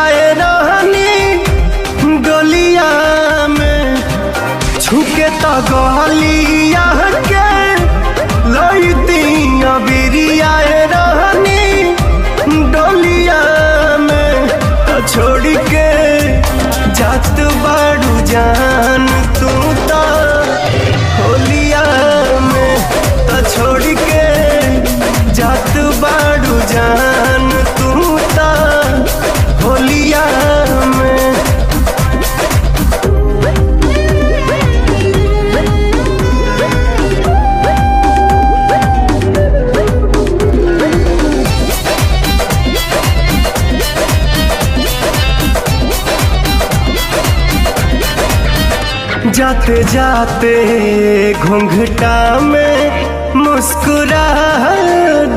आए रहनी डोलिया में छुके तो गलिया के लईती अबिरिया रहनी डोलिया में तो छोड़ के जात बाड़ू जान तू तो होलिया में तो छोड़ के जात बाड़ू जान तू तो होलिया में। जाते जाते घूंघटा में मुस्कुरा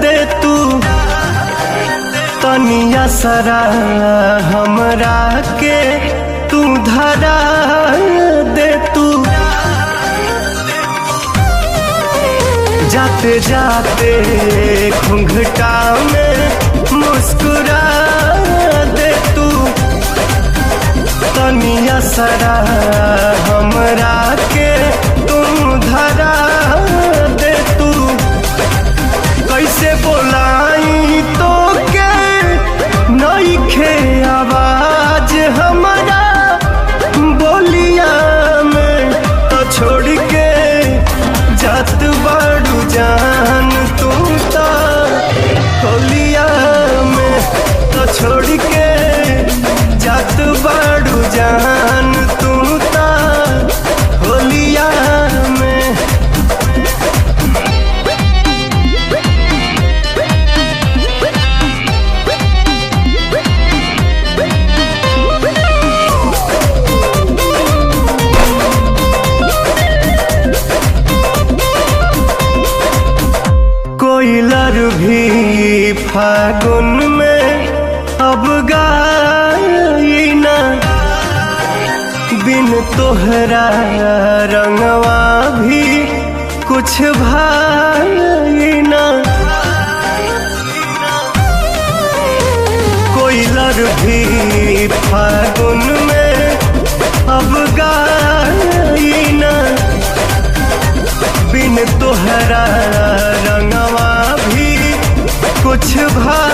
दे तू तनिया सरा हमरा के तू धरा दे तू। जाते जाते घूंघटा में मुस्कुरा दे तू तनिया सरा हमरा के तुम धरा दे तू। कैसे बोलाई तो के नइखे आवाज हमरा बोलिया में तो छोड़ के जात बाड़ू जान तू तो होलिया में तो छोड़ के जात बाड़ू जान तू तो होलिया में। कोयलर भी फागुन में अब गाई ना बिन तोहरा रंगवा भी कुछ भाई ना। कोयलर भी फागुन में अब गाई ना बिन तोहरा रंगवा भी कुछ भाई